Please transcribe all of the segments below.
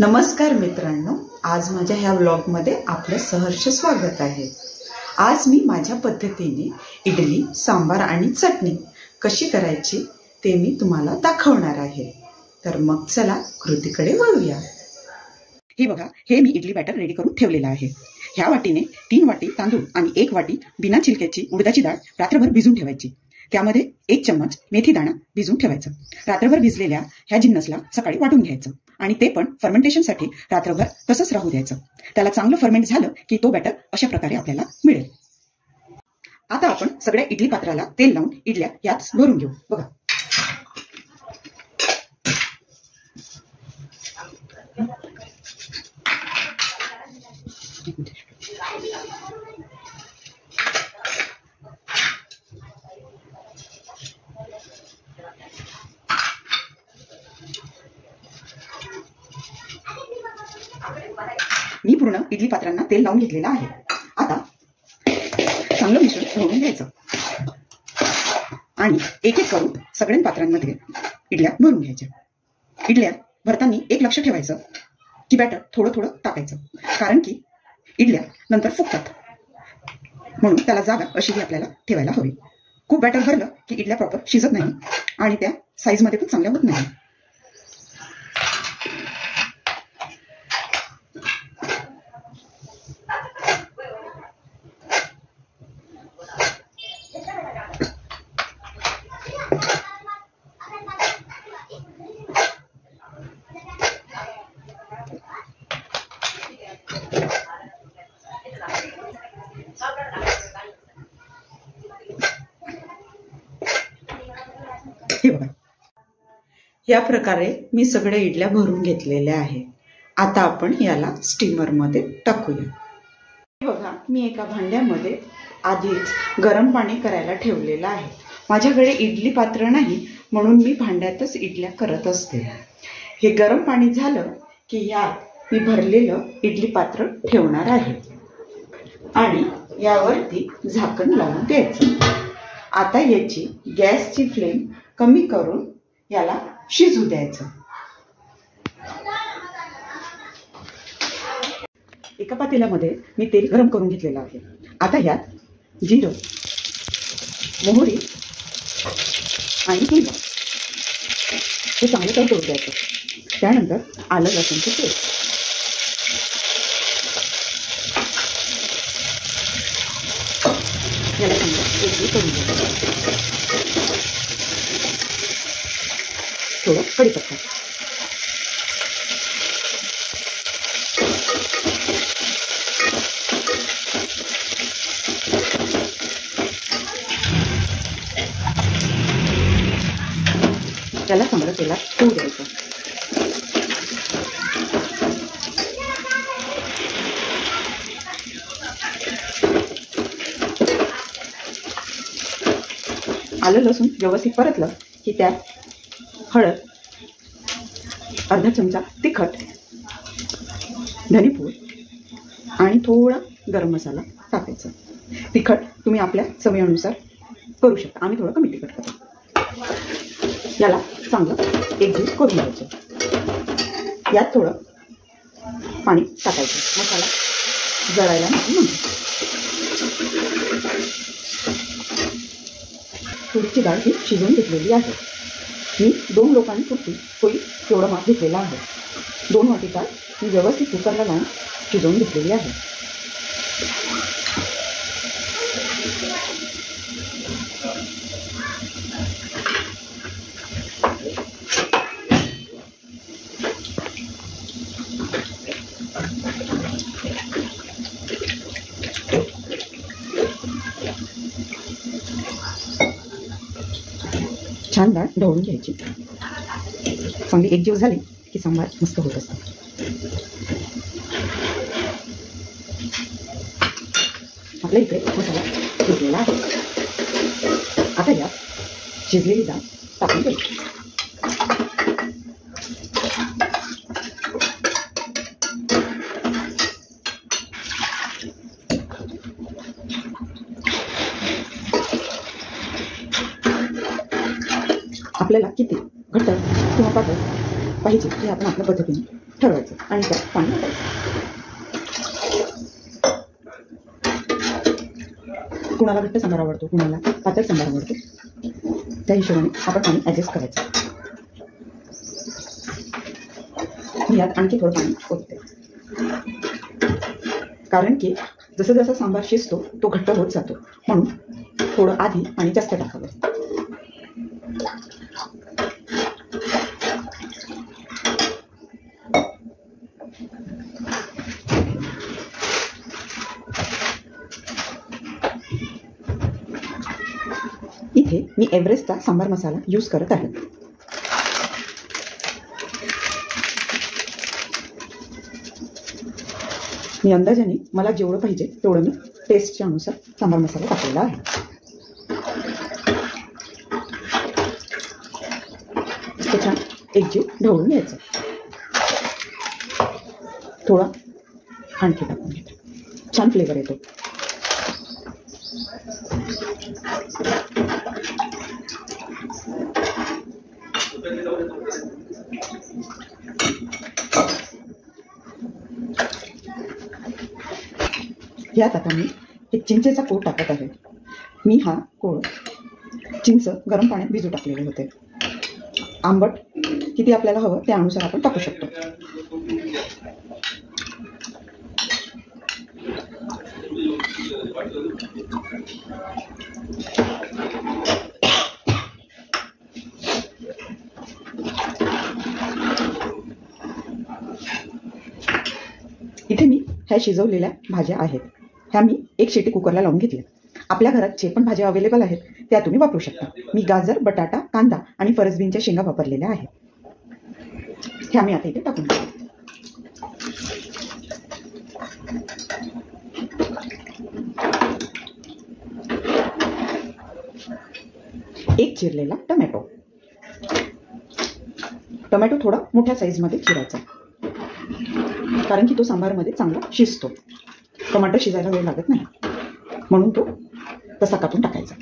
नमस्कार मित्रांनो, आज माझ्या ह्या व्लॉगमध्ये आपलं सहर्ष स्वागत आहे। आज मी माझ्या पद्धतीने इडली, सांबार आणि चटणी कशी करायची ते मी तुम्हाला दाखवणार आहे। तर मग चला कृतीकडे वळूया। हे बघा, हे मी इडली बॅटर रेडी करून ठेवलेलं आहे। ह्या वाटीने 3 वाटी तांदूळ आणि 1 वाटी बिना छिलक्याची उडदाची डाळ रात्रभर भिजून ठेवायची। त्यामध्ये 1 चम्मच मेथी दाणा भिजून ठेवायचं। रात्रभर भिजलेल्या ह्या जिन्नसला सकाळी वाटून घ्यायचं आणि ते पण फर्मेंटेशनसाठी रात्रभर तसंच राहू द्यायचं। त्याला चांगलं फर्मेंट झालं की तो बॅटर अशा प्रकारे आपल्याला मिळेल। आता आपण सगळ्या इडली पात्राला तेल लावून इडल्या यात भरून घेऊ। बघा, मी पूर्ण इडली पात्रांना तेल लावून घेतलेलं आहे। आता चांगलं मिश्रण भरून घ्यायचं आणि एक एक करून सगळ्या पात्रांमध्ये इडल्या भरून घ्यायच्या। इडल्या भरताना एक लक्ष ठेवायचं की बॅटर थोडं थोडं टाकायचं, कारण की इडल्या नंतर फुगतात, म्हणून त्याला जागा अशी आपल्याला ठेवायला हवी। खूप बॅटर भरलं की इडल्या प्रॉपर शिजत नाही आणि त्या साईज मध्ये पण चांगल्या होत नाही। हे बघा, या प्रकारे मी सगळ्या इडल्या भरून घेतलेल्या आहे। आता आपण याला स्टीमर मध्ये टाकूया। हे बघा, मी एका भांड्यामध्ये आधीच गरम पाणी करायला ठेवलेलं आहे। माझ्याकडे इडली पात्र नाही, म्हणून मी भांड्यातच इडल्या करत असते। हे गरम पाणी झालं की यात मी भरलेलं इडली पात्र ठेवणार आहे आणि यावरती झाकण लावून द्यायचं। आता याची गॅसची फ्लेम कमी करून याला शिजू द्यायचं। एका पातेल्यामध्ये मी तेल गरम करून घेतलेलं आहे। आता यात जिरं, मोहरी आणि हिंग हे चांगलं तडतडून द्यायचं। त्यानंतर आलं लसूणचं पेस्ट, याला चांगलं एकजीव करून द्यायचं। थोडं कढीपत्ता, त्याला चांगलं तेलात तळू द्यायचं। आलं लसूण व्यवस्थित परतलं की त्यात हळद, अर्धा चमचा तिखट, धनेपूड आणि थोडा गरम मसाला टाकायचा। तिखट तुम्ही आपल्या चवीनुसार करू शकता, आम्ही थोडं कमी तिखट करतो। याला चांगलं एकजीव करून घ्यायचं। यात थोडं पाणी टाकायचं, मसाला जळायला नाही म्हणून। तुरीची डाळ ही शिजवून घेतलेली आहे। मी 2 लोकांपुरती होईल तेवढं माप घेतलेलं आहे। 2 वाटी डाळ मी व्यवस्थित कुकरला लावून शिजवून घेतलेली आहे। छान डाळ ढवळून घ्यायची। चांगली एकजीव झाली की सांबार मस्त होत असतो। आपल्या इकडे मसाला शिजलेला आहे। आता यात शिजलेली डाळ टाकून द्यायची। आपल्याला किती घट्ट किंवा पातळ पाहिजे हे आपण आपल्या पद्धतीने ठरवायचं आणि त्यात पाणी टाकायचं. कुणाला घट्ट सांबार आवडतो, कुणाला पातळ सांबार आवडतो, त्या हिशोबाने आपण पाणी ॲडजस्ट करायचं. मी यात आणखी थोडं पाणी ओतते, कारण की जसं जसं सांबार शिजतो तो घट्ट होत जातो, म्हणून थोडं आधी पाणी जास्त टाकावं. इथे मी एव्हरेस्टचा सांबार मसाला यूज करत आहे. मी अंदाजाने मला जेवढं पाहिजे तेवढं मी टेस्टच्या अनुसार सांबार मसाला टाकलेला आहे. ते छान एकजीव ढवळून घ्यायचं. थोडा आणखी टाकून घ्यायचा, छान फ्लेवर येतो. यात आता मी एक चिंचेचा कोळ टाकत आहे. मी हा कोळ चिंच गरम पाण्यात भिजू टाकलेले होते. आंबट किती आपल्याला हवं त्यानुसार आपण टाकू शकतो. इथे मी ह्या शिजवलेल्या भाज्या आहेत, ह्या मी एक शिटी कुकरला लावून घेतल्या. आपल्या घरात जे पण भाज्या अवेलेबल आहेत त्या तुम्ही वापरू शकता. मी गाजर, बटाटा, कांदा आणि फरसबीनच्या शेंगा वापरलेल्या आहेत. ह्या मी आता इथे टाकून घेते. एक चिरलेला टोमॅटो. टोमॅटो थोडा मोठ्या साईजमध्ये चिरायचा, कारण की तो सांबारमध्ये चांगला शिजतो. टोमॅटो शिजायला वेळ लागत नाही, म्हणून तो तसा कापून टाकायचा.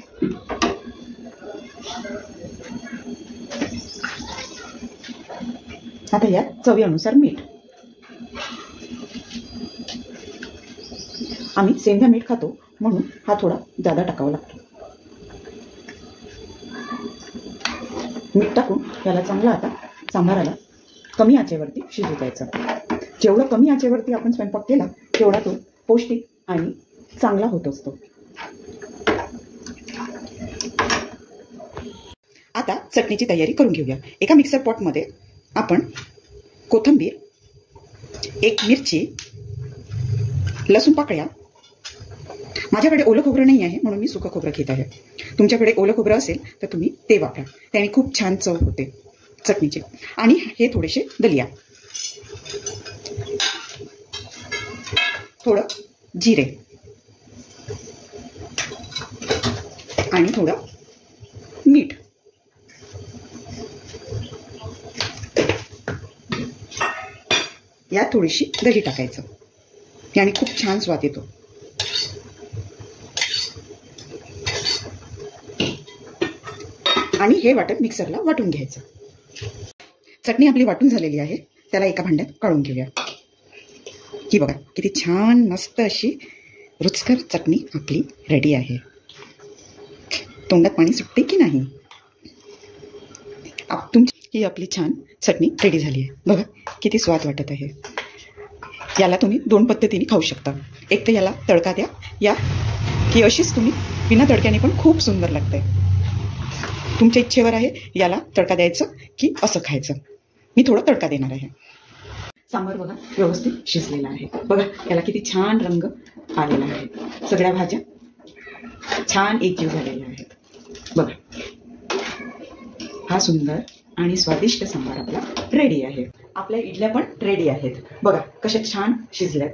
आता यात चवीनुसार मीठ. आम्ही सेंधा मीठ खातो म्हणून हा थोडा जादा टाकावा लागतो. मीठ टाकून याला चांगला आता सांबाराला कमी आचेवरती शिजू द्यायचं. जेवढं कमी आचेवरती आपण स्वयंपाक केला तेवढा तो पौष्टिक आणि चांगला होत असतो. आता चटणीची तयारी करून घेऊया. एका मिक्सर पॉटमध्ये आपण कोथिंबीर, एक मिरची, लसूण पाकळ्या, माझ्याकडे ओलं खोबरं नाही आहे म्हणून मी सुकं खोबरं घेत आहे. तुमच्याकडे ओलं खोबरं असेल तर तुम्ही ते वापरा, त्याने खूप छान चव होते चटणीची. आणि हे थोडेसे दलिया, थोडं जिरे आणि थोडं मीठ. यात थोडीशी दही टाकायचं, याने खूप छान स्वाद येतो. आणि हे वाटण मिक्सरला वाटून घ्यायचं. चटणी आपली वाटून झालेली आहे, त्याला एका भांड्यात काढून घेऊया. ही बघा किती छान मस्त अशी रुचकर चटणी आपली रेडी आहे. तोंडात पाणी सुटते की नाही? तुमची ही आपली छान चटणी रेडी झाली आहे. बघा किती स्वाद वाटत आहे. याला तुम्ही दोन पद्धतीने खाऊ शकता. एक तर याला तडका द्या, या की अशीच तुम्ही बिना तडक्याने पण खूप सुंदर लागते. तुमच्या इच्छेवर आहे याला तडका द्यायचं की असं खायचं. मी थोडा तडका देणार आहे. सांबार बघा व्यवस्थित शिजलेला आहे. बघा याला किती छान रंग आलेला आहे. सगळ्या भाज्या छान एकजीव झालेल्या आहेत. बघा हा सुंदर आणि स्वादिष्ट सांबार आपला रेडी आहे. आपल्या इडल्या पण रेडी आहेत. बघा कशा छान शिजल्यात.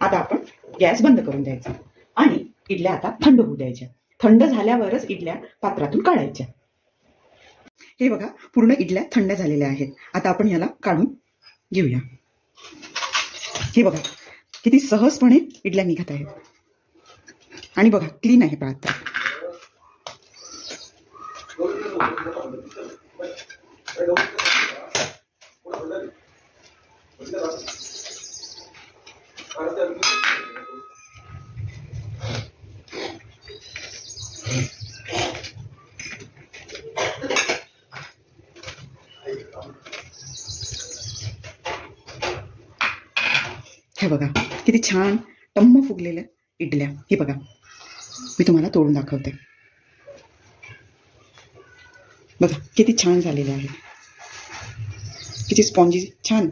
आता आपण गॅस बंद करून द्यायचा आणि इडल्या आता थंड होऊ द्यायच्या. थंड झाल्यावरच इडल्या पात्रातून काढायच्या. हे बघा पूर्ण इडल्या थंड झालेल्या आहेत. आता आपण याला काढून घेऊया. हे बघा किती सहजपणे इडल्या निघत आहेत. आणि बघा क्लीन आहे पात्र. हे बघा किती छान टम्म फुगलेल्या इडल्या. हे बघा मी तुम्हाला तोडून दाखवते. बघा किती छान झालेल्या आहेत. किती स्पॉन्जी छान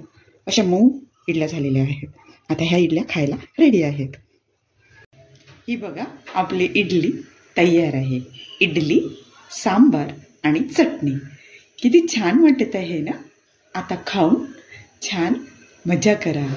अशा मऊ इडल्या झालेल्या आहेत. आता ह्या इडल्या खायला रेडी आहेत. ही बघा आपली इडली तयार आहे. इडली, सांबार आणि चटणी. किती छान वाटत आहे ना. आता खाऊन छान मजा करा.